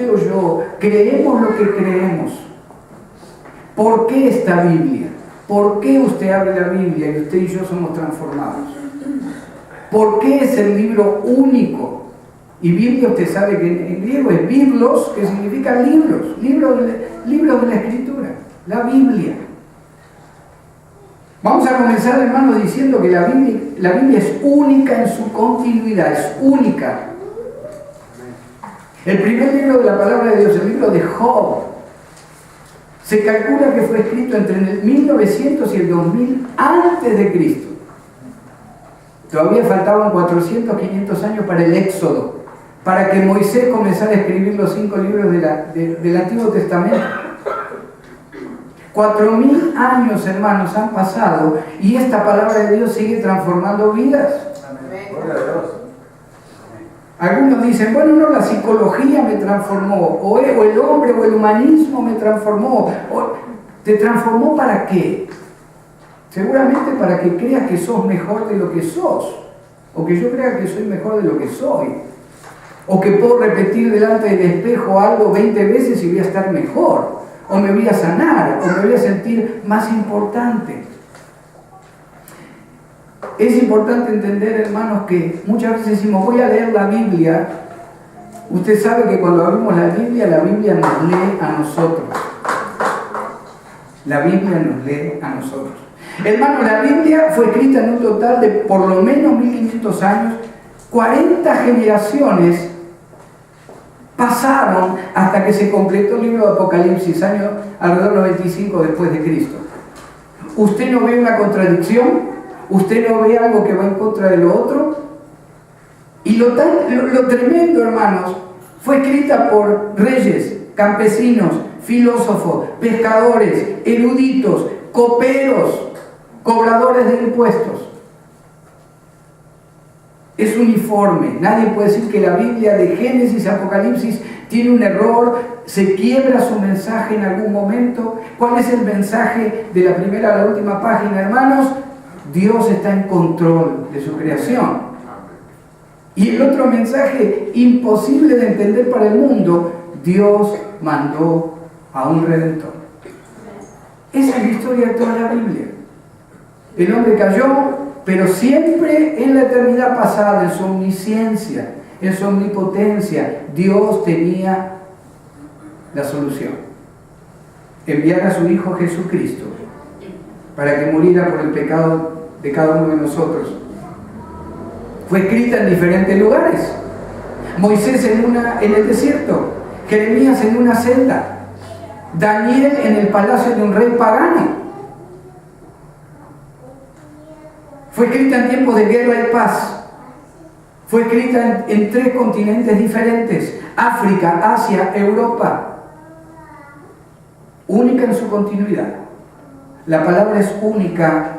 o yo creemos lo que creemos. ¿Por qué esta Biblia? ¿Por qué usted abre la Biblia y usted y yo somos transformados? ¿Por qué es el libro único? Y Biblia, usted sabe que en griego es biblos, que significa libros de la Escritura, la Biblia. Vamos a comenzar, hermanos, diciendo que la Biblia es única en su continuidad, es única. El primer libro de la palabra de Dios, el libro de Job, se calcula que fue escrito entre el 1900 y el 2000 antes de Cristo. Todavía faltaban 400, 500 años para el Éxodo, para que Moisés comenzara a escribir los 5 libros del Antiguo Testamento. 4000 años, hermanos, han pasado y esta palabra de Dios sigue transformando vidas. Algunos dicen, bueno, no, la psicología me transformó, o el hombre o el humanismo me transformó. ¿Te transformó para qué? Seguramente para que creas que sos mejor de lo que sos, o que yo crea que soy mejor de lo que soy, o que puedo repetir delante del espejo algo 20 veces y voy a estar mejor, o me voy a sanar, o me voy a sentir más importante. Es importante entender, hermanos, que muchas veces decimos, voy a leer la Biblia. Usted sabe que cuando abrimos la Biblia nos lee a nosotros. La Biblia nos lee a nosotros. Hermanos, la Biblia fue escrita en un total de por lo menos 1500 años. 40 generaciones pasaron hasta que se completó el libro de Apocalipsis, año alrededor de 95 después de Cristo. ¿Usted no ve una contradicción? ¿Usted no ve algo que va en contra de lo otro? Y lo tremendo, hermanos, fue escrita por reyes, campesinos, filósofos, pescadores, eruditos, coperos, cobradores de impuestos. Es uniforme. Nadie puede decir que la Biblia de Génesis a Apocalipsis tiene un error, se quiebra su mensaje en algún momento. ¿Cuál es el mensaje de la primera a la última página, hermanos? Dios está en control de su creación. Y el otro mensaje, imposible de entender para el mundo, Dios mandó a un Redentor. Esa es la historia de toda la Biblia. El hombre cayó, pero siempre en la eternidad pasada, en su omnisciencia, en su omnipotencia, Dios tenía la solución. Enviar a su Hijo Jesucristo para que muriera por el pecado de cada uno de nosotros. Fue escrita en diferentes lugares. Moisés en el desierto, Jeremías en una celda, Daniel en el palacio de un rey pagano. Fue escrita en tiempos de guerra y paz. Fue escrita en 3 continentes diferentes: África, Asia, Europa. Única en su continuidad. La palabra es única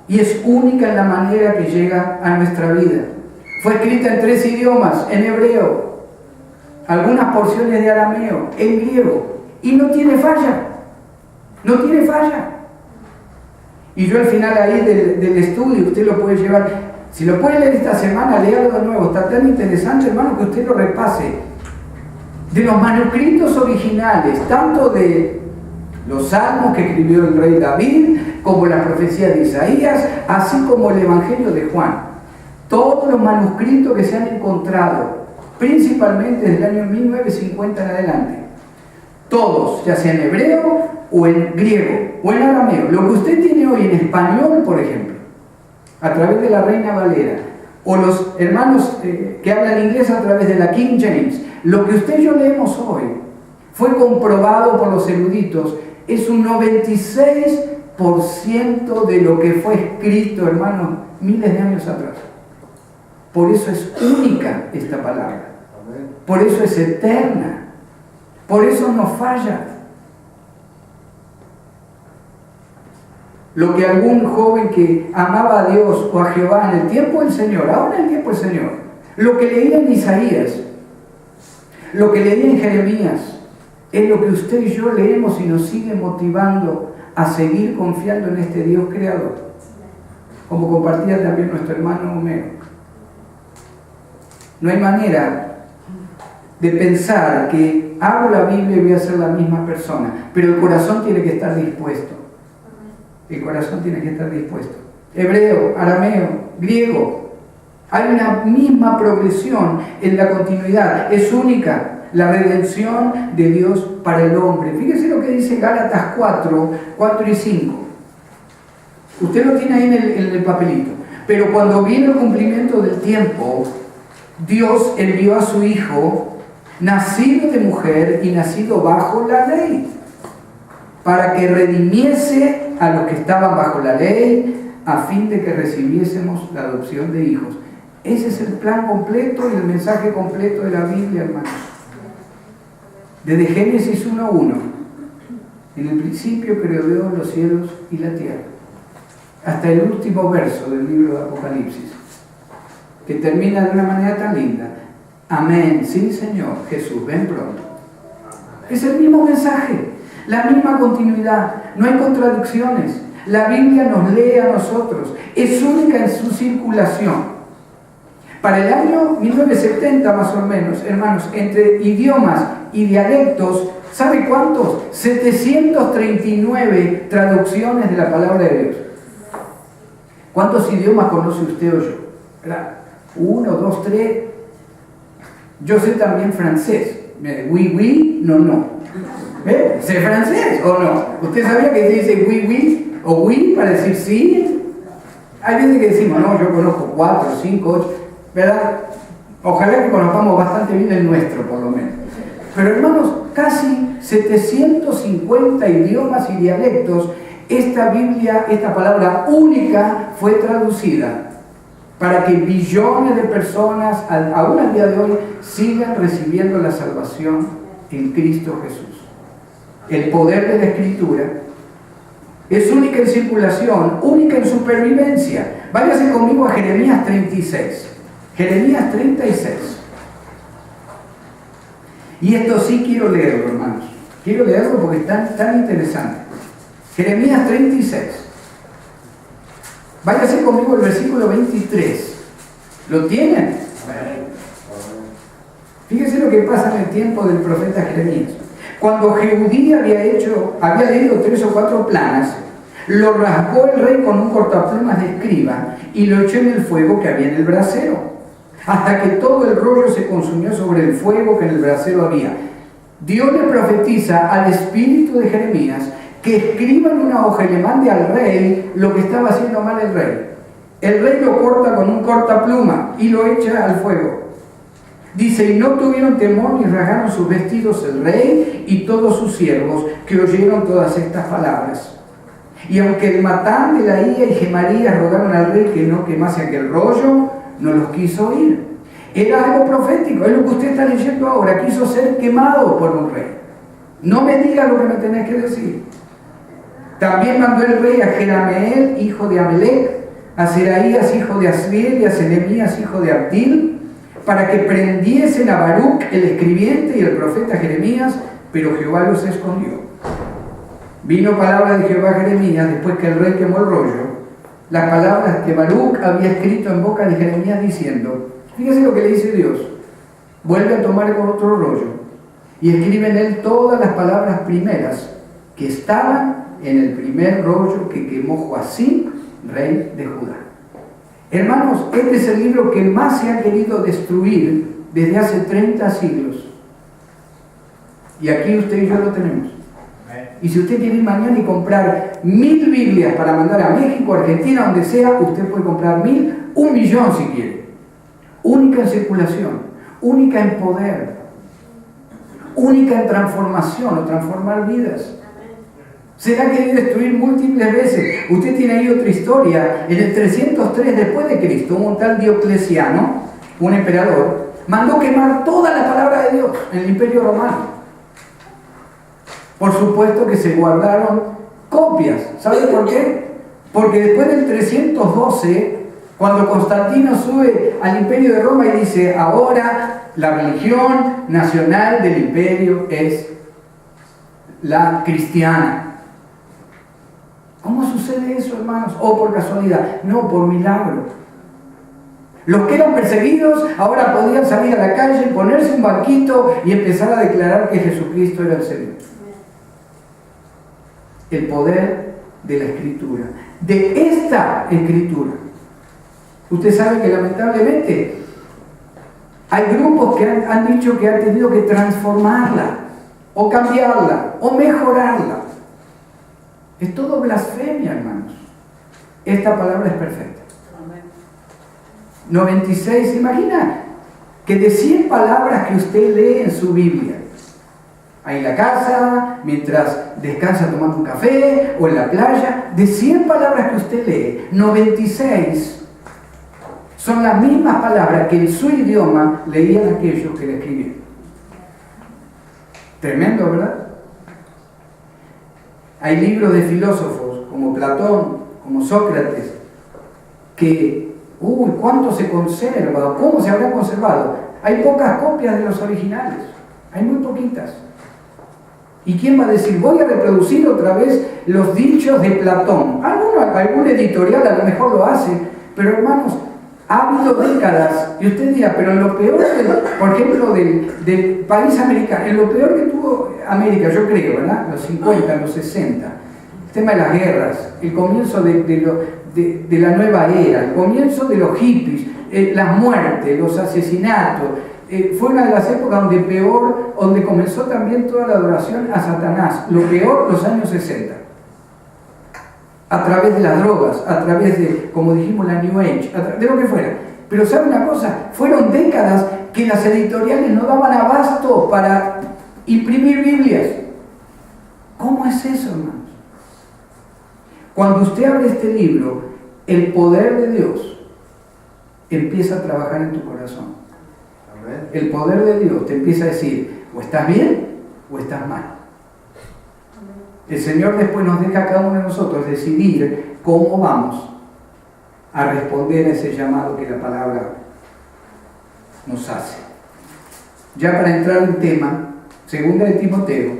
y es única en la manera que llega a nuestra vida. Fue escrita en 3 idiomas: en hebreo, algunas porciones de arameo, en griego, y no tiene falla. No tiene falla. Y yo al final ahí del estudio, usted lo puede llevar, si lo puede leer esta semana, léalo de nuevo, está tan interesante, hermano, que usted lo repase. De los manuscritos originales, tanto de los salmos que escribió el rey David, como la profecía de Isaías, así como el Evangelio de Juan. Todos los manuscritos que se han encontrado, principalmente desde el año 1950 en adelante, todos, ya sea en hebreo o en griego o en arameo. Lo que usted tiene hoy en español, por ejemplo, a través de la Reina Valera, o los hermanos que hablan inglés a través de la King James, lo que usted y yo leemos hoy fue comprobado por los eruditos, es un 96% de lo que fue escrito, hermanos, miles de años atrás. Por eso es única esta palabra, por eso es eterna, por eso no falla. Lo que algún joven que amaba a Dios o a Jehová en el tiempo del Señor, ahora en el tiempo del Señor, lo que leía en Isaías, lo que leía en Jeremías, es lo que usted y yo leemos y nos sigue motivando a seguir confiando en este Dios creador, como compartía también nuestro hermano Homero. No hay manera de pensar que abro la Biblia y voy a ser la misma persona, pero el corazón tiene que estar dispuesto. El corazón tiene que estar dispuesto. Hebreo, arameo, griego. Hay una misma progresión en la continuidad. Es única la redención de Dios para el hombre. Fíjese lo que dice Gálatas 4 y 5. Usted lo tiene ahí en el papelito. Pero cuando viene el cumplimiento del tiempo, Dios envió a su Hijo, nacido de mujer y nacido bajo la ley, para que redimiese a los que estaban bajo la ley, a fin de que recibiésemos la adopción de hijos. Ese es el plan completo y el mensaje completo de la Biblia, hermanos. Desde Génesis 1:1, en el principio creó Dios los cielos y la tierra, hasta el último verso del libro de Apocalipsis, que termina de una manera tan linda. Amén, sí Señor, Jesús, ven pronto. Es el mismo mensaje, la misma continuidad, no hay contradicciones. La Biblia nos lee a nosotros, es única en su circulación. Para el año 1970 más o menos, hermanos, entre idiomas y dialectos, ¿sabe cuántos? 739 traducciones de la palabra de Dios. ¿Cuántos idiomas conoce usted o yo? ¿Verdad? 1, 2, 3. Yo sé también francés. Oui, oui, no, no. ¿Sé francés o no? ¿Usted sabía que se dice oui, oui o oui para decir sí? Hay veces que decimos, no, yo conozco 4, 5, 8, ¿verdad? Ojalá que conozcamos bastante bien el nuestro, por lo menos. Pero hermanos, casi 750 idiomas y dialectos, esta Biblia, esta palabra única, fue traducida para que billones de personas, aún al día de hoy, sigan recibiendo la salvación en Cristo Jesús. El poder de la Escritura es única en circulación, única en supervivencia. Váyase conmigo a Jeremías 36. Jeremías 36. Y esto sí quiero leerlo, hermanos. Quiero leerlo porque es tan interesante. Jeremías 36. Váyase conmigo al versículo 23. ¿Lo tienen? Fíjense lo que pasa en el tiempo del profeta Jeremías. Cuando Jehudí había leído 3 o 4 planas, lo rasgó el rey con un cortaplumas de escriba y lo echó en el fuego que había en el brasero, hasta que todo el rollo se consumió sobre el fuego que en el brasero había. Dios le profetiza al espíritu de Jeremías que escriba en una hoja y le mande al rey lo que estaba haciendo mal el rey. El rey lo corta con un cortapluma y lo echa al fuego. Dice, y no tuvieron temor ni rasgaron sus vestidos el rey y todos sus siervos que oyeron todas estas palabras. Y aunque el Matán de la Ía y Gemarías rogaron al rey que no quemase aquel rollo, no los quiso oír. Era algo profético, es lo que usted está leyendo ahora, quiso ser quemado por un rey. No me diga lo que me tenés que decir. También mandó el rey a Jerameel, hijo de Amelec, a Seraías, hijo de Asriel, y a Selemías, hijo de Abdil, para que prendiesen a Baruc, el escribiente, y el profeta Jeremías, pero Jehová los escondió. Vino palabra de Jehová a Jeremías, después que el rey quemó el rollo, las palabras que Baruc había escrito en boca de Jeremías, diciendo, fíjese lo que le dice Dios, vuelve a tomar con otro rollo, y escribe en él todas las palabras primeras que estaban en el primer rollo que quemó Joacim, rey de Judá. Hermanos, este es el libro que más se ha querido destruir desde hace 30 siglos. Y aquí usted y yo lo tenemos. Y si usted quiere ir mañana y comprar 1000 Biblias para mandar a México, Argentina, donde sea, usted puede comprar 1000, 1.000.000 si quiere. Única en circulación, única en poder, única en transformación o transformar vidas. Se ha querido destruir múltiples veces. Usted tiene ahí otra historia. En el 303 después de Cristo, un tal Diocleciano, un emperador, mandó quemar toda la palabra de Dios en el Imperio Romano. Por supuesto que se guardaron copias. ¿Sabe por qué? Porque después del 312, cuando Constantino sube al Imperio de Roma y dice, ahora la religión nacional del imperio es la cristiana. ¿Cómo sucede eso, hermanos? ¿O por casualidad? No, por milagro. Los que eran perseguidos ahora podían salir a la calle, ponerse un banquito y empezar a declarar que Jesucristo era el Señor. El poder de la Escritura, de esta Escritura. Usted sabe que lamentablemente hay grupos que han dicho que han tenido que transformarla, o cambiarla, o mejorarla. Es todo blasfemia, hermanos. Esta palabra es perfecta. 96, imagina que de 100 palabras que usted lee en su Biblia, ahí en la casa, mientras descansa tomando un café, o en la playa, de 100 palabras que usted lee, 96 son las mismas palabras que en su idioma leían aquellos que le escribieron. Tremendo, ¿verdad? Hay libros de filósofos como Platón, como Sócrates, que, ¿cuánto se conserva? ¿Cómo se habrá conservado? Hay pocas copias de los originales, hay muy poquitas. ¿Y quién va a decir, voy a reproducir otra vez los dichos de Platón? Algún editorial a lo mejor lo hace, pero hermanos, ha habido décadas, y usted dirá, pero en lo peor, por ejemplo, del país americano, en lo peor que tuvo América, yo creo, ¿verdad? Los 50, los 60, el tema de las guerras, el comienzo de la nueva era, el comienzo de los hippies, las muertes, los asesinatos, fue una de las épocas donde comenzó también toda la adoración a Satanás, lo peor, los años 60. A través de las drogas, a través de, como dijimos, la New Age, de lo que fuera. Pero ¿sabe una cosa? Fueron décadas que las editoriales no daban abasto para imprimir Biblias. ¿Cómo es eso, hermanos? Cuando usted abre este libro, el poder de Dios empieza a trabajar en tu corazón. El poder de Dios te empieza a decir, o estás bien o estás mal. El Señor después nos deja a cada uno de nosotros decidir cómo vamos a responder a ese llamado que la palabra nos hace. Ya para entrar en tema, 2 de Timoteo,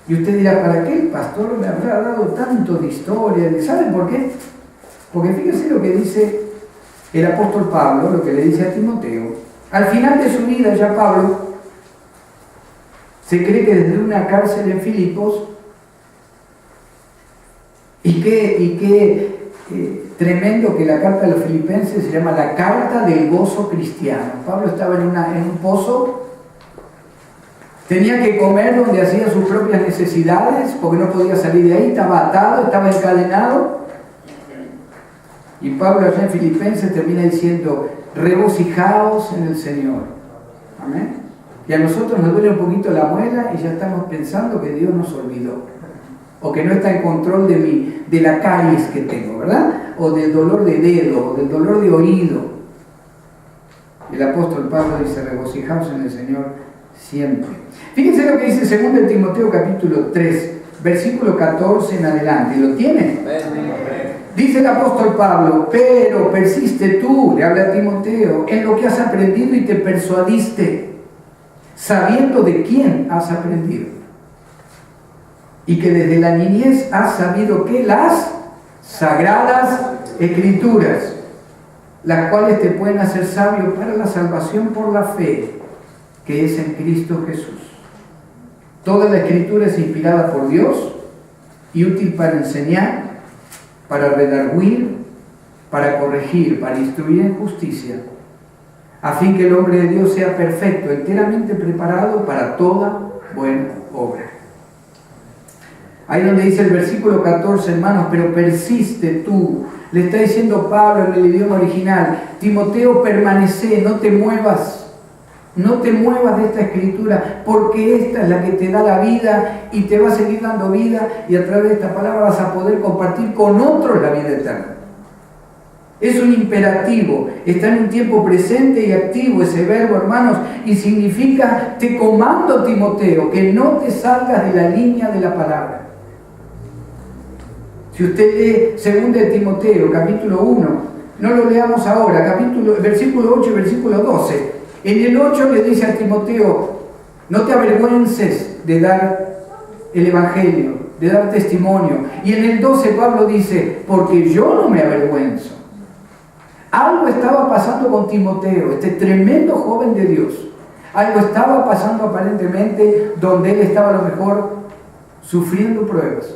y usted dirá, ¿para qué el pastor me habrá dado tanto de historia? ¿Saben por qué? Porque fíjense lo que dice el apóstol Pablo, lo que le dice a Timoteo. Al final de su vida ya Pablo se cree que desde una cárcel en Filipos, y qué tremendo que la carta de los filipenses se llama la carta del gozo cristiano. Pablo estaba en un pozo, tenía que comer donde hacía sus propias necesidades, porque no podía salir de ahí, estaba atado, estaba encadenado. Y Pablo allá en Filipenses termina diciendo, regocijaos en el Señor. Amén. Y a nosotros nos duele un poquito la muela y ya estamos pensando que Dios nos olvidó. O que no está en control de la caries que tengo, ¿verdad? O del dolor de dedo, o del dolor de oído. El apóstol Pablo dice, regocijaos en el Señor siempre. Fíjense lo que dice 2 de Timoteo capítulo 3, versículo 14 en adelante. ¿Lo tienen? Dice el apóstol Pablo, pero persiste tú, le habla a Timoteo, en lo que has aprendido y te persuadiste, sabiendo de quién has aprendido. Y que desde la niñez has sabido que las sagradas escrituras, las cuales te pueden hacer sabio para la salvación por la fe, que es en Cristo Jesús. Toda la escritura es inspirada por Dios y útil para enseñar, para redarguir, para corregir, para instruir en justicia, a fin que el hombre de Dios sea perfecto, enteramente preparado para toda buena obra. Ahí donde dice el versículo 14, hermanos, pero persiste tú. Le está diciendo Pablo en el idioma original, Timoteo, permanece, no te muevas. No te muevas de esta escritura, porque esta es la que te da la vida y te va a seguir dando vida, y a través de esta palabra vas a poder compartir con otros la vida eterna. Es un imperativo, está en un tiempo presente y activo ese verbo, hermanos, y significa, te comando, Timoteo, que no te salgas de la línea de la palabra. Si usted lee 2 de Timoteo, capítulo 1, no lo leamos ahora, versículo 8 y versículo 12. En el 8 le dice a Timoteo, no te avergüences de dar el Evangelio, de dar testimonio. Y en el 12 Pablo dice, porque yo no me avergüenzo, Algo estaba pasando con Timoteo, este tremendo joven de Dios. Algo estaba pasando aparentemente donde él estaba a lo mejor sufriendo pruebas.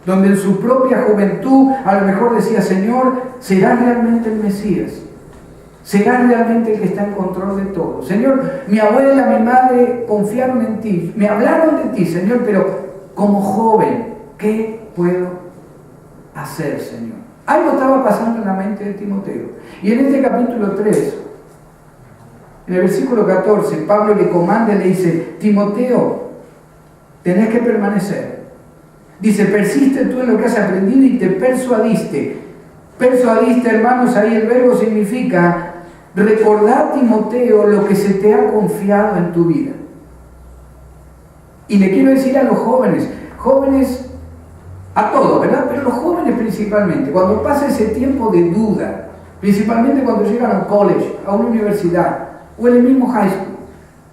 Donde en su propia juventud a lo mejor decía, Señor, ¿serás realmente el Mesías? ¿Serás realmente el que está en control de todo? Señor, mi abuela, mi madre confiaron en ti, me hablaron de ti, Señor, pero como joven, ¿qué puedo hacer, Señor? Algo estaba pasando en la mente de Timoteo. Y en este capítulo 3, en el versículo 14, Pablo le comanda y le dice, Timoteo, tenés que permanecer. Dice, persiste tú en lo que has aprendido y te persuadiste. Persuadiste, hermanos, ahí el verbo significa recordar, Timoteo, lo que se te ha confiado en tu vida. Y le quiero decir a los jóvenes, a todos, ¿verdad? Pero los jóvenes principalmente, cuando pasa ese tiempo de duda, principalmente cuando llegan a un college, a una universidad, o en el mismo high school,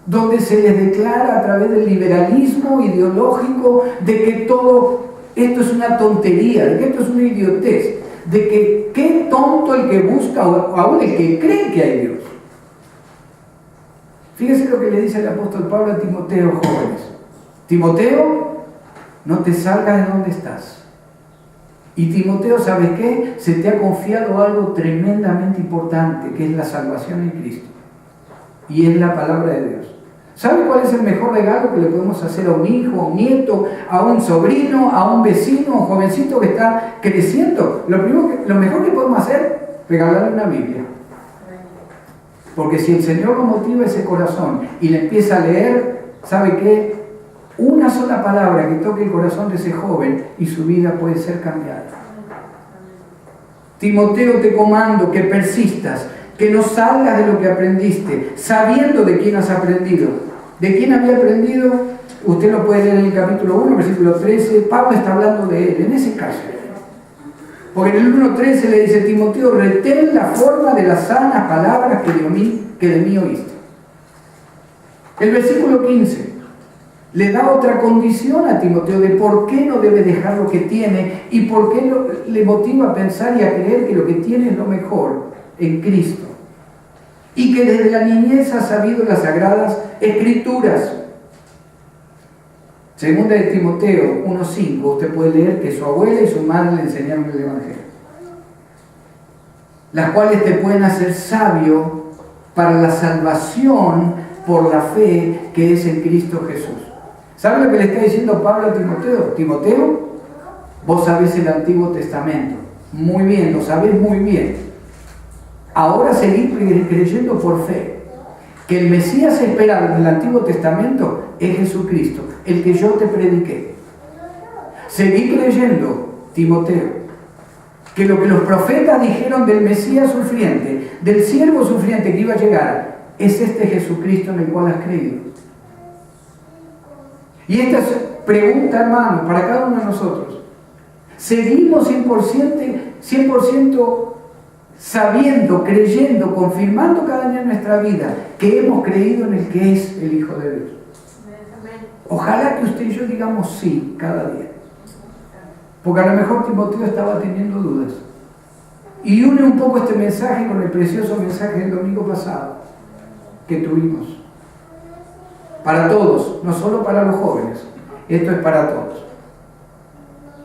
donde se les declara a través del liberalismo ideológico de que todo esto es una tontería, de que esto es una idiotez, de que qué tonto el que busca, o aún el que cree que hay Dios. Fíjese lo que le dice el apóstol Pablo a Timoteo, jóvenes. Timoteo, no te salgas de donde estás. Y Timoteo, ¿sabes qué? Se te ha confiado algo tremendamente importante, que es la salvación en Cristo. Y es la palabra de Dios. ¿Sabe cuál es el mejor regalo que le podemos hacer a un hijo, a un nieto, a un sobrino, a un vecino, a un jovencito que está creciendo? Lo mejor que podemos hacer, regalarle una Biblia. Porque si el Señor lo motiva ese corazón y le empieza a leer, ¿sabe qué? Una sola palabra que toque el corazón de ese joven y su vida puede ser cambiada. Timoteo, te comando que persistas, que no salgas de lo que aprendiste, sabiendo de quién has aprendido. ¿De quién había aprendido? Usted lo puede leer en el capítulo 1, versículo 13. Pablo está hablando de él, en ese caso. Porque en el 1.13 le dice, Timoteo, retén la forma de las sanas palabras que de mí oíste. El versículo 15 le da otra condición a Timoteo de por qué no debe dejar lo que tiene y por qué le motiva a pensar y a creer que lo que tiene es lo mejor en Cristo. Y que desde la niñez ha sabido las sagradas escrituras. Segunda de Timoteo 1.5, usted puede leer que su abuela y su madre le enseñaron el Evangelio, las cuales te pueden hacer sabio para la salvación por la fe que es en Cristo Jesús. ¿Sabe lo que le está diciendo Pablo a Timoteo? Timoteo, vos sabés el Antiguo Testamento. Muy bien, lo sabés muy bien. Ahora seguir creyendo por fe que el Mesías esperado en el Antiguo Testamento es Jesucristo, el que yo te prediqué. Seguí creyendo, Timoteo, que lo que los profetas dijeron del Mesías sufriente, del siervo sufriente que iba a llegar, es este Jesucristo en el cual has creído. Y esta es pregunta, hermano, para cada uno de nosotros. ¿Seguimos 100% sabiendo, creyendo, confirmando cada día en nuestra vida que hemos creído en el que es el Hijo de Dios? Ojalá que usted y yo digamos sí cada día. Porque a lo mejor Timoteo estaba teniendo dudas. Y une un poco este mensaje con el precioso mensaje del domingo pasado que tuvimos. Para todos, no solo para los jóvenes. Esto es para todos.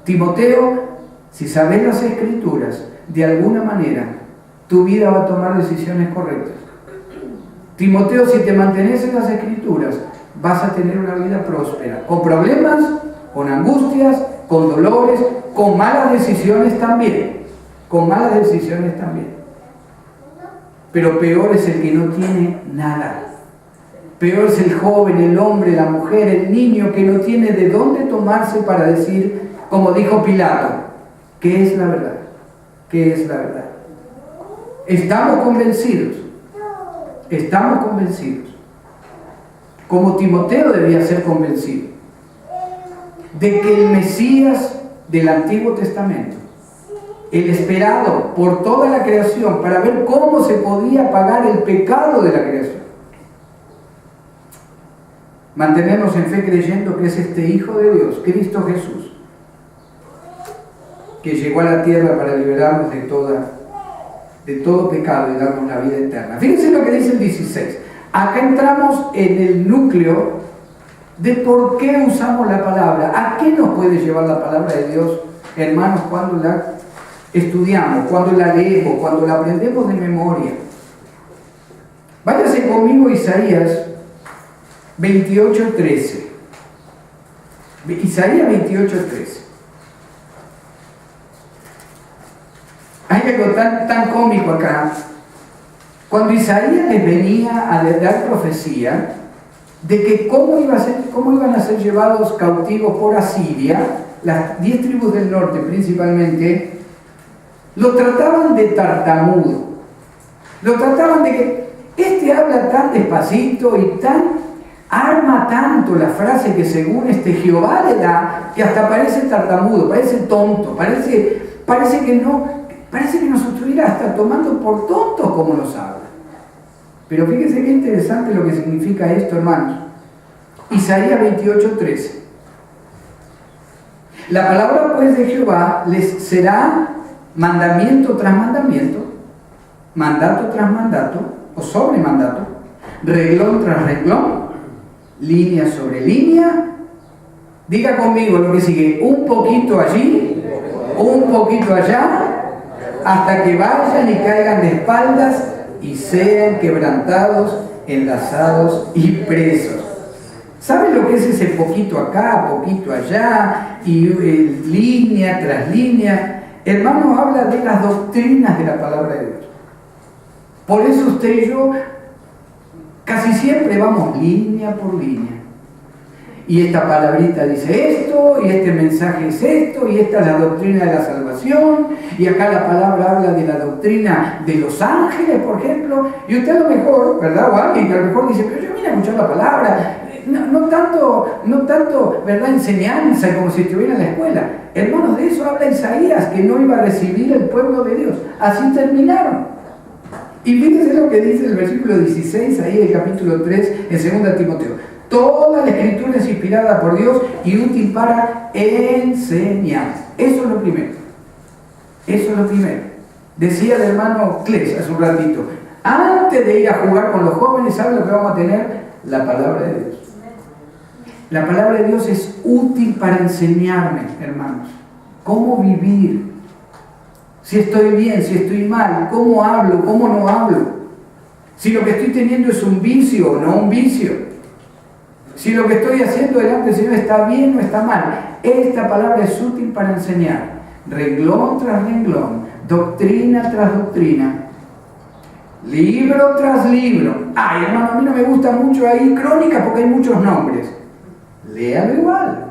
Timoteo, si sabes las Escrituras, de alguna manera, tu vida va a tomar decisiones correctas. Timoteo, si te mantienes en las Escrituras, vas a tener una vida próspera. Con problemas, con angustias, con dolores, con malas decisiones también. Con malas decisiones también. Pero peor es el que no tiene nada. Peor es el joven, el hombre, la mujer, el niño que no tiene de dónde tomarse para decir, como dijo Pilato, ¿qué es la verdad? ¿Qué es la verdad? Estamos convencidos, como Timoteo debía ser convencido, de que el Mesías del Antiguo Testamento, el esperado por toda la creación para ver cómo se podía pagar el pecado de la creación, mantenernos en fe creyendo que es este Hijo de Dios, Cristo Jesús, que llegó a la tierra para liberarnos de de todo pecado y darnos la vida eterna. Fíjense lo que dice el 16. Acá entramos en el núcleo de por qué usamos la palabra. ¿A qué nos puede llevar la palabra de Dios, hermanos, cuando la estudiamos, cuando la leemos, cuando la aprendemos de memoria? Váyase conmigo a Isaías 28:13. Isaías 28:13. Hay algo tan cómico acá. Cuando Isaías les venía a dar profecía de que cómo iban a ser llevados cautivos por Asiria, las 10 tribus del norte principalmente, lo trataban de tartamudo. Lo trataban de que este habla tan despacito y arma tanto la frase que según Jehová le da, que hasta parece tartamudo, parece tonto, parece que nos estuviera hasta tomando por tontos como nos habla. Pero fíjense qué interesante lo que significa esto, hermanos. Isaías 28:13. La palabra pues de Jehová les será mandamiento tras mandamiento, mandato tras mandato, o sobre mandato, reglón tras reglón, línea sobre línea. Diga conmigo lo que sigue: un poquito allí, un poquito allá, hasta que vayan y caigan de espaldas y sean quebrantados, enlazados y presos. ¿Saben lo que es ese poquito acá, poquito allá, y línea tras línea? Hermanos, habla de las doctrinas de la palabra de Dios. Por eso usted y yo casi siempre vamos línea por línea. Y esta palabrita dice esto, y este mensaje es esto, y esta es la doctrina de la salvación, y acá la palabra habla de la doctrina de los ángeles, por ejemplo, y usted a lo mejor, ¿verdad? O alguien que a lo mejor dice, pero yo vine a escuchar la palabra, no tanto, ¿verdad? Enseñanza, como si estuviera en la escuela. Hermanos, de eso habla Isaías, que no iba a recibir el pueblo de Dios. Así terminaron. Y fíjense lo que dice el versículo 16, ahí del capítulo 3, en 2 Timoteo. Toda la escritura es inspirada por Dios y útil para enseñar. Eso es lo primero. Eso es lo primero. Decía el hermano Kles hace un ratito, antes de ir a jugar con los jóvenes, ¿saben lo que vamos a tener? La palabra de Dios. La palabra de Dios es útil para enseñarme, hermanos, cómo vivir. Si estoy bien, si estoy mal, cómo hablo, cómo no hablo. Si lo que estoy teniendo es un vicio o no un vicio. Si lo que estoy haciendo delante del Señor está bien o está mal. Esta palabra es útil para enseñar. Renglón tras renglón, doctrina tras doctrina, libro tras libro. Ay, hermano, a mí no me gusta mucho ahí Crónicas porque hay muchos nombres. Léalo igual.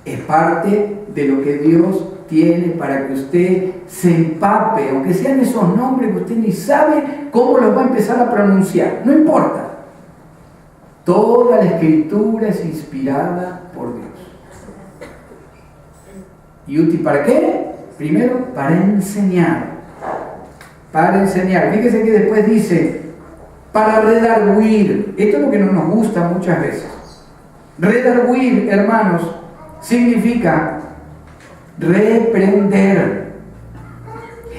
Es parte de lo que Dios tiene para que usted se empape, aunque sean esos nombres que usted ni sabe cómo los va a empezar a pronunciar. No importa. Toda la escritura es inspirada por Dios. ¿Y útil para qué? Primero, para enseñar. Para enseñar. Fíjese que después dice, para redarguir. Esto es lo que no nos gusta muchas veces. Redarguir, hermanos, significa reprender.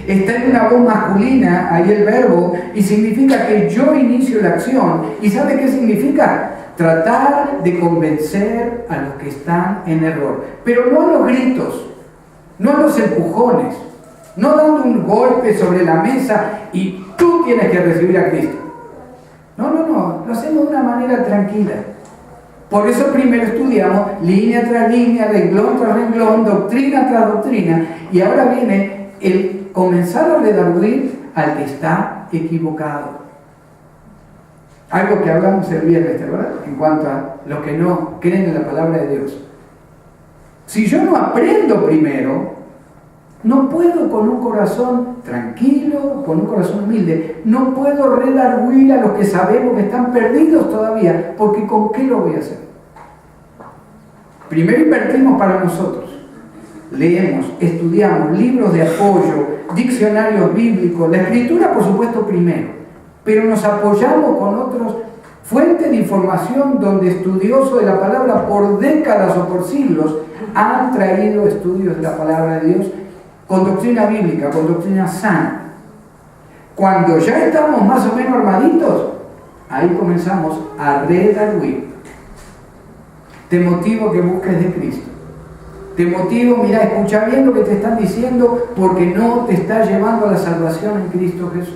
Está en una voz masculina, ahí el verbo, y significa que yo inicio la acción. ¿Y sabe qué significa? Tratar de convencer a los que están en error. Pero no a los gritos, no a los empujones, no dando un golpe sobre la mesa y tú tienes que recibir a Cristo. No, lo hacemos de una manera tranquila. Por eso primero estudiamos línea tras línea, renglón tras renglón, doctrina tras doctrina, y ahora viene el comenzar a redarguir al que está equivocado. Algo que hablamos el viernes, ¿verdad? En cuanto a los que no creen en la palabra de Dios. Si yo no aprendo primero, no puedo con un corazón tranquilo, con un corazón humilde, no puedo redarguir a los que sabemos que están perdidos todavía, porque ¿con qué lo voy a hacer? Primero invertimos para nosotros. Leemos, estudiamos libros de apoyo, diccionarios bíblicos, la escritura por supuesto primero, pero nos apoyamos con otros fuentes de información donde estudiosos de la palabra por décadas o por siglos han traído estudios de la palabra de Dios con doctrina bíblica, con doctrina sana. Cuando ya estamos más o menos armaditos, ahí comenzamos a redarguir. Te motivo que busques de Cristo. Te motivo, mira, escucha bien lo que te están diciendo, porque no te está llevando a la salvación en Cristo Jesús.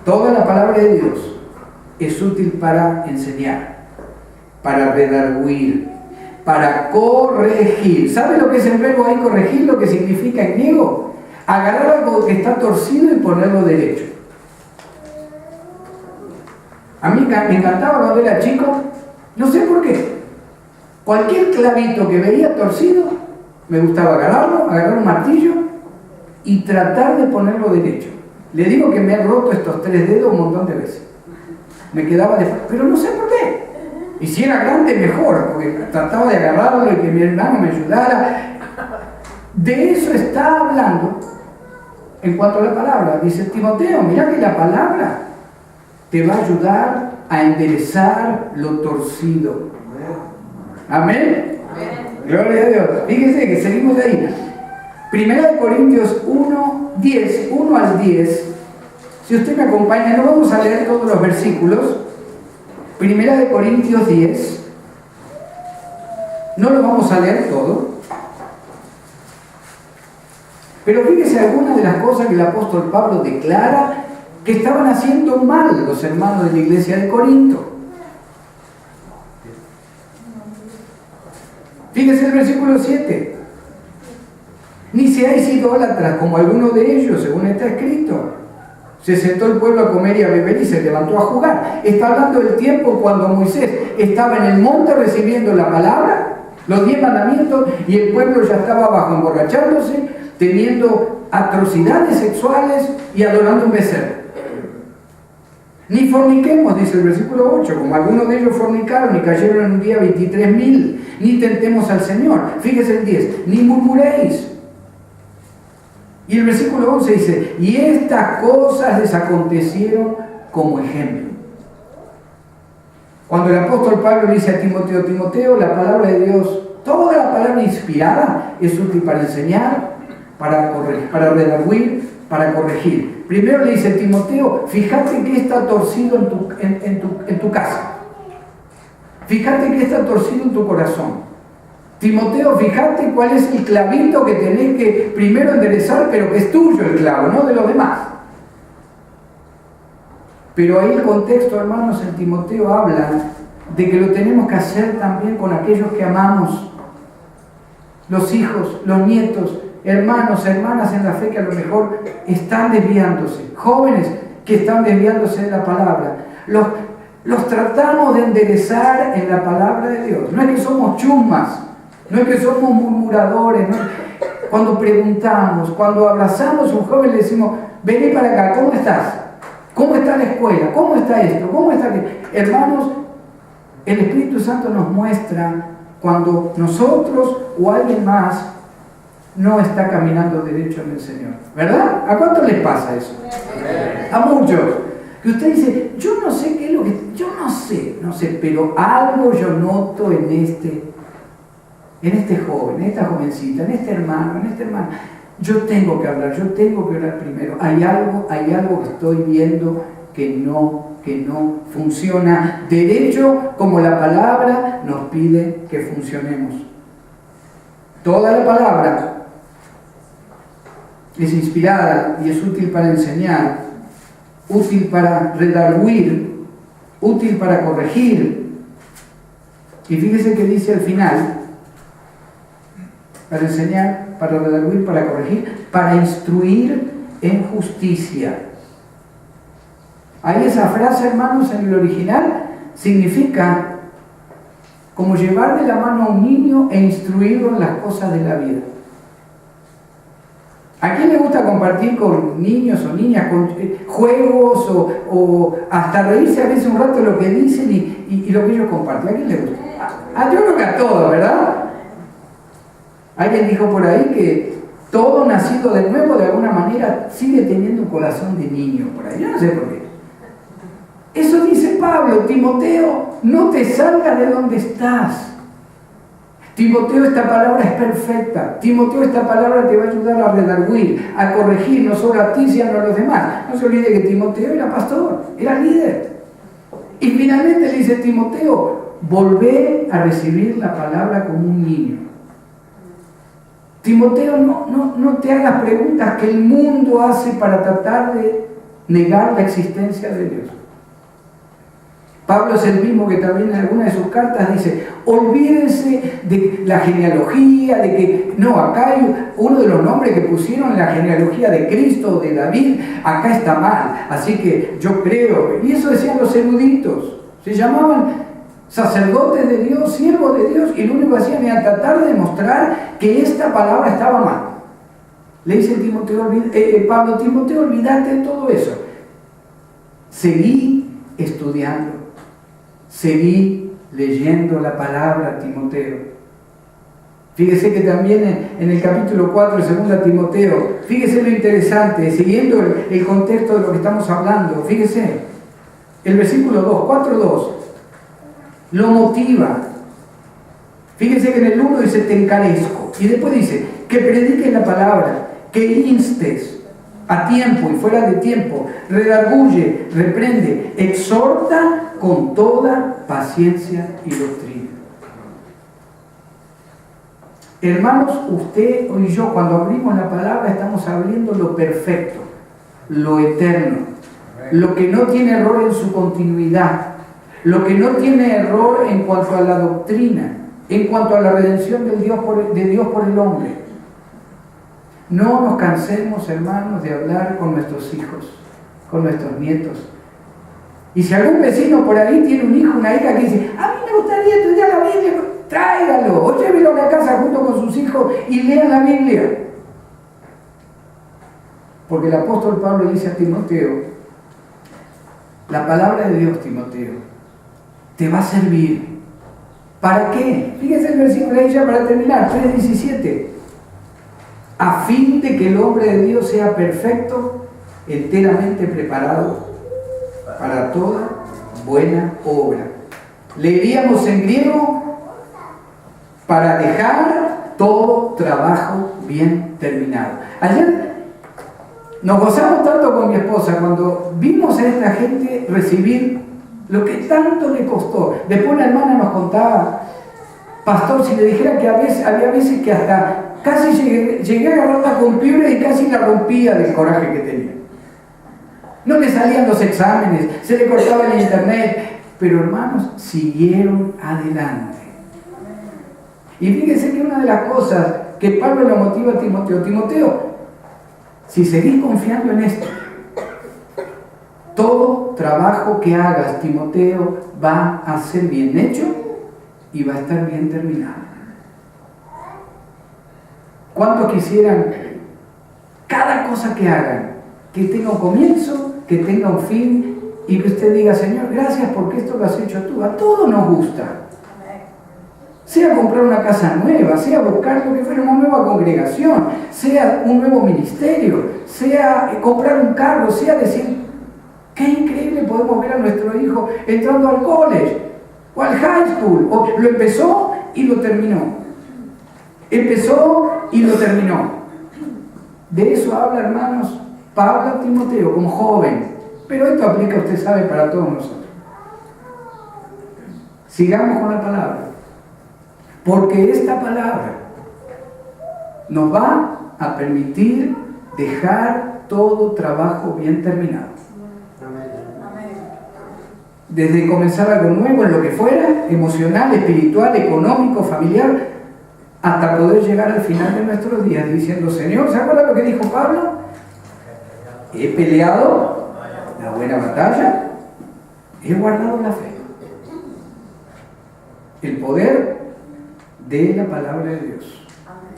Toda la palabra de Dios es útil para enseñar, para redarguir, para corregir. ¿Sabe lo que es el verbo ahí, corregir? Lo que significa en griego. Agarrar algo que está torcido y ponerlo derecho. A mí me encantaba cuando era chico, no sé por qué. Cualquier clavito que veía torcido, me gustaba agarrarlo, agarrar un martillo y tratar de ponerlo derecho. Le digo que me he roto estos 3 dedos un montón de veces. Me quedaba de... pero no sé por qué. Y si era grande, mejor, porque trataba de agarrarlo y que mi hermano me ayudara. De eso está hablando en cuanto a la palabra. Dice Timoteo, mira que la palabra te va a ayudar a enderezar lo torcido. Amén. Gloria a Dios. Fíjese que seguimos de ahí. Primera de Corintios 1 al 10. Si usted me acompaña, no vamos a leer todos los versículos. Primera de Corintios 10. No lo vamos a leer todo. Pero fíjese algunas de las cosas que el apóstol Pablo declara que estaban haciendo mal los hermanos de la iglesia de Corinto. Fíjese el versículo 7. Ni seáis idólatras como alguno de ellos, según está escrito. Se sentó el pueblo a comer y a beber y se levantó a jugar. Está hablando del tiempo cuando Moisés estaba en el monte recibiendo la palabra, los 10 mandamientos, y el pueblo ya estaba abajo emborrachándose, teniendo atrocidades sexuales y adorando un becerro. Ni forniquemos, dice el versículo 8, como algunos de ellos fornicaron y cayeron en un día 23.000. Ni tentemos al Señor. Fíjese el 10. Ni murmuréis. Y el versículo 11 dice, y estas cosas les acontecieron como ejemplo. Cuando el apóstol Pablo dice a Timoteo, Timoteo, la palabra de Dios, toda la palabra inspirada es útil para enseñar, para corregir, para redarguir, para corregir. Primero le dice Timoteo, fíjate que está torcido en tu casa. Fíjate que está torcido en tu corazón. Timoteo, fíjate cuál es el clavito que tenés que primero enderezar, pero que es tuyo el clavo, no de los demás. Pero ahí el contexto, hermanos, en Timoteo habla de que lo tenemos que hacer también con aquellos que amamos. Los hijos, los nietos, hermanos, hermanas en la fe que a lo mejor están desviándose. Jóvenes que están desviándose de la palabra. Los tratamos de enderezar en la palabra de Dios. No es que somos chusmas, no es que somos murmuradores. No. Cuando preguntamos, cuando abrazamos a un joven le decimos, vení para acá, ¿cómo estás? ¿Cómo está la escuela? ¿Cómo está esto? ¿Cómo está aquello? Hermanos, el Espíritu Santo nos muestra cuando nosotros o alguien más no está caminando derecho en el Señor. ¿Verdad? ¿A cuántos les pasa eso? A muchos. Que usted dice, yo no sé qué es lo que... Yo no sé, pero algo yo noto en este joven, en esta jovencita, en este hermano, en esta hermana. Yo tengo que hablar, yo tengo que orar primero. Hay algo que estoy viendo que no funciona derecho como la palabra nos pide que funcionemos. Toda la palabra es inspirada y es útil para enseñar, útil para redarguir, útil para corregir. Y fíjese que dice al final, para enseñar, para redarguir, para corregir, para instruir en justicia. Ahí esa frase, hermanos, en el original significa como llevar de la mano a un niño e instruirlo en las cosas de la vida. ¿A quién le gusta compartir con niños o niñas con juegos o hasta reírse a veces un rato de lo que dicen y lo que ellos comparten? ¿A quién le gusta? Yo creo que a todos, ¿verdad? Alguien dijo por ahí que todo nacido de nuevo de alguna manera sigue teniendo un corazón de niño por ahí. Yo no sé por qué. Eso dice Pablo, Timoteo, no te salgas de donde estás. Timoteo, esta palabra es perfecta. Timoteo, esta palabra te va a ayudar a redarguir, a corregir, no solo a ti, sino a los demás. No se olvide que Timoteo era pastor, era líder. Y finalmente le dice Timoteo, volvé a recibir la palabra como un niño. Timoteo, no te hagas preguntas que el mundo hace para tratar de negar la existencia de Dios. Pablo es el mismo que también en alguna de sus cartas dice, olvídense de la genealogía, de que, no, acá hay uno de los nombres que pusieron en la genealogía de Cristo, de David, acá está mal, así que yo creo, y eso decían los eruditos, se llamaban sacerdotes de Dios, siervos de Dios, y lo único que hacían era tratar de demostrar que esta palabra estaba mal. Le dice Pablo, Timoteo, olvídate de todo eso, seguí estudiando. Seguí leyendo la palabra, Timoteo. Fíjese que también en el capítulo 4 de 2 Timoteo, fíjese lo interesante, siguiendo el contexto de lo que estamos hablando, fíjese, el versículo 2, 4:2, lo motiva. Fíjese que en el 1 dice, te encarezco, y después dice, que prediques la palabra, que instes a tiempo y fuera de tiempo, redarguye, reprende, exhorta con toda paciencia y doctrina. Hermanos, usted y yo, cuando abrimos la palabra, estamos abriendo lo perfecto, lo eterno, lo que no tiene error en su continuidad, lo que no tiene error en cuanto a la doctrina, en cuanto a la redención de Dios por el hombre. No nos cansemos, hermanos, de hablar con nuestros hijos, con nuestros nietos. Y si algún vecino por ahí tiene un hijo, una hija que dice, a mí me gustaría estudiar la Biblia, tráigalo, o llévelo a la casa junto con sus hijos y lean la Biblia. Porque el apóstol Pablo dice a Timoteo, la palabra de Dios, Timoteo, te va a servir. ¿Para qué? Fíjense el versículo ahí ya para terminar, 3:17. A fin de que el hombre de Dios sea perfecto, enteramente preparado para toda buena obra. Leeríamos en griego, para dejar todo trabajo bien terminado. Ayer nos gozamos tanto con mi esposa cuando vimos a esta gente recibir lo que tanto le costó. Después una hermana nos contaba, pastor, si le dijera que había veces que hasta casi llegué a agarrarla con fiebre y casi la rompía del coraje que tenía. No le salían los exámenes, se le cortaba el internet, pero hermanos, siguieron adelante. Y fíjense que una de las cosas que Pablo le motiva a Timoteo, si seguís confiando en esto, todo trabajo que hagas, Timoteo, va a ser bien hecho y va a estar bien terminado. ¿Cuántos quisieran cada cosa que hagan, que tenga un comienzo, que tenga un fin y que usted diga, Señor, gracias porque esto lo has hecho tú? A todos nos gusta. Sea comprar una casa nueva, sea buscar lo que fuera una nueva congregación, sea un nuevo ministerio, sea comprar un carro, sea decir, qué increíble podemos ver a nuestro hijo entrando al college o al high school, o lo empezó y lo terminó. Empezó y lo terminó. De eso habla, hermanos, Pablo a Timoteo como joven. Pero esto aplica, usted sabe, para todos nosotros. Sigamos con la palabra. Porque esta palabra nos va a permitir dejar todo trabajo bien terminado. Desde comenzar algo nuevo en lo que fuera, emocional, espiritual, económico, familiar, hasta poder llegar al final de nuestros días diciendo, Señor, ¿se acuerda lo que dijo Pablo? He peleado la buena batalla, he guardado la fe. El poder de la palabra de Dios.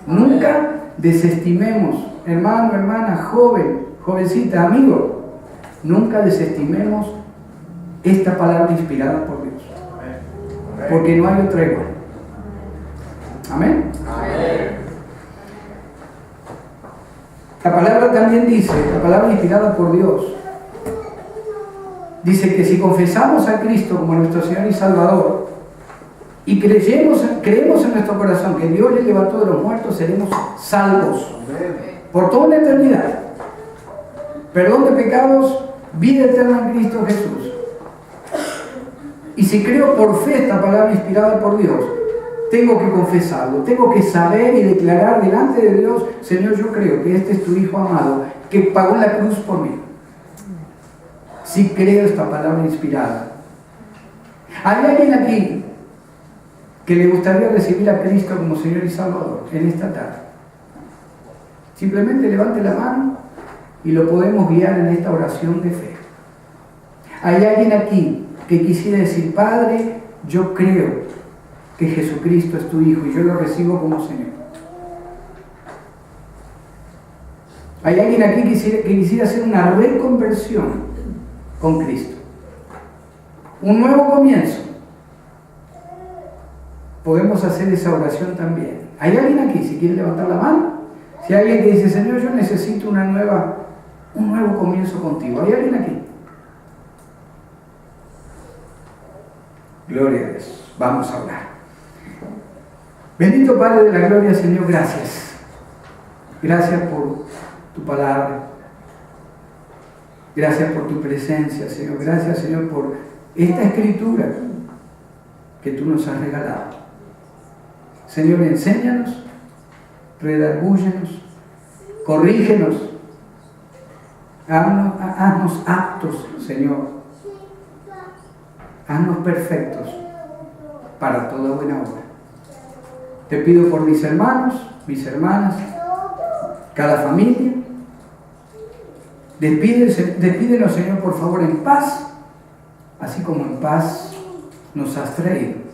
Nunca desestimemos, hermano, hermana, joven, jovencita, amigo, nunca desestimemos esta palabra inspirada por Dios. Porque no hay otra igual. Amén. La palabra también dice, la palabra inspirada por Dios, dice que si confesamos a Cristo como nuestro Señor y Salvador, y creemos en nuestro corazón que Dios le levantó de los muertos, seremos salvos por toda la eternidad. Perdón de pecados, vida eterna en Cristo Jesús. Y si creo por fe esta palabra inspirada por Dios, tengo que confesarlo, tengo que saber y declarar delante de Dios: Señor, yo creo que este es tu Hijo amado, que pagó en la cruz por mí. Si creo esta palabra inspirada. ¿Hay alguien aquí que le gustaría recibir a Cristo como Señor y Salvador en esta tarde? Simplemente levante la mano y lo podemos guiar en esta oración de fe. ¿Hay alguien aquí que quisiera decir: Padre, yo creo que Jesucristo es tu Hijo y yo lo recibo como Señor? ¿Hay alguien aquí que quisiera hacer una reconversión con Cristo? Un nuevo comienzo. Podemos hacer esa oración también. ¿Hay alguien aquí, si quiere levantar la mano? Si hay alguien que dice: Señor, yo necesito un nuevo comienzo contigo. ¿Hay alguien aquí? Gloria a Dios. Vamos a orar. Bendito Padre de la gloria, Señor, gracias. Gracias por tu palabra. Gracias por tu presencia, Señor. Gracias, Señor, por esta escritura que tú nos has regalado. Señor, enséñanos, redarbúyenos, corrígenos, haznos aptos, Señor. Haznos perfectos para toda buena obra. Te pido por mis hermanos, mis hermanas, cada familia. Despídenos, Señor, por favor, en paz, así como en paz nos has traído.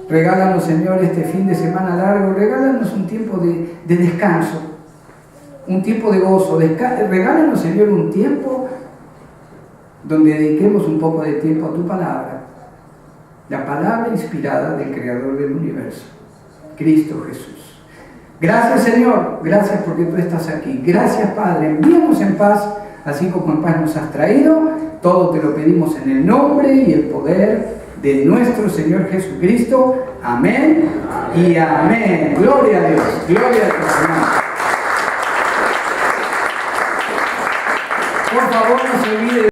Regálanos, Señor, este fin de semana largo, regálanos un tiempo de descanso, un tiempo de gozo. Regálanos, Señor, un tiempo donde dediquemos un poco de tiempo a tu palabra, la palabra inspirada del Creador del universo, Cristo Jesús. Gracias, Señor, gracias porque tú estás aquí. Gracias, Padre, envíanos en paz, así como en paz nos has traído. Todo te lo pedimos en el nombre y el poder de nuestro Señor Jesucristo. Amén y amén. Gloria a Dios, gloria a Dios, Señor. Por favor, no se olvide.